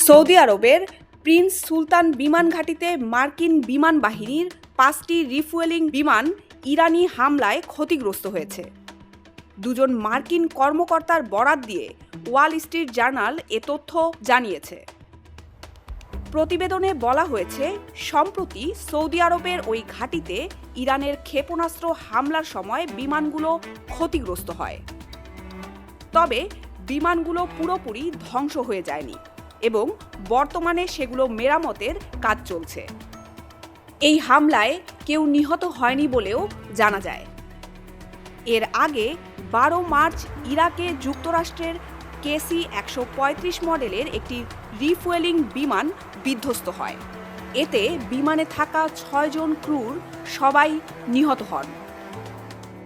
Saudi আরবের Prince সুলতান বিমান ঘাঁটিতে মার্কিন বিমান বাহিনীর 5টি রিফুয়েলিং বিমান ইরানি হামলায় ক্ষতিগ্রস্ত হয়েছে। দুজন মার্কিন কর্মকর্তার বরাত দিয়ে ওয়াল স্ট্রিট জার্নাল এ তথ্য জানিয়েছে। প্রতিবেদনে বলা হয়েছে, সম্প্রতি সৌদি আরবের ওই ঘাঁটিতে ইরানের ক্ষেপণাস্ত্র হামলার সময় বিমানগুলো ক্ষতিগ্রস্ত হয়। তবে বিমানগুলো পুরোপুরি ধ্বংস হয়ে যায়নি এবং বর্তমানে সেগুলো মেরামতের কাজ চলছে। এই হামলায় কেউ নিহত হয়নি বলেও জানা যায়। এর আগে 12 মার্চ ইরাকে যুক্তরাষ্ট্রের KC-135 মডেলের একটি রিফুয়েলিং বিমান বিধ্বস্ত হয়। এতে বিমানে থাকা 6 জন ক্রুর সবাই নিহত হন।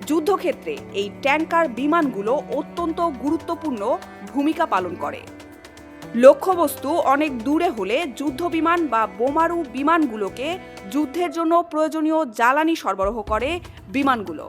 যুদ্ধক্ষেত্রে এই ট্যাঙ্কার বিমানগুলো অত্যন্ত গুরুত্বপূর্ণ ভূমিকা পালন করে। লক্ষ্যবস্তু অনেক দূরে হলে যুদ্ধবিমান বা বোমারু বিমানগুলোকে যুদ্ধের জন্য প্রয়োজনীয় জ্বালানি সরবরাহ করে বিমানগুলো।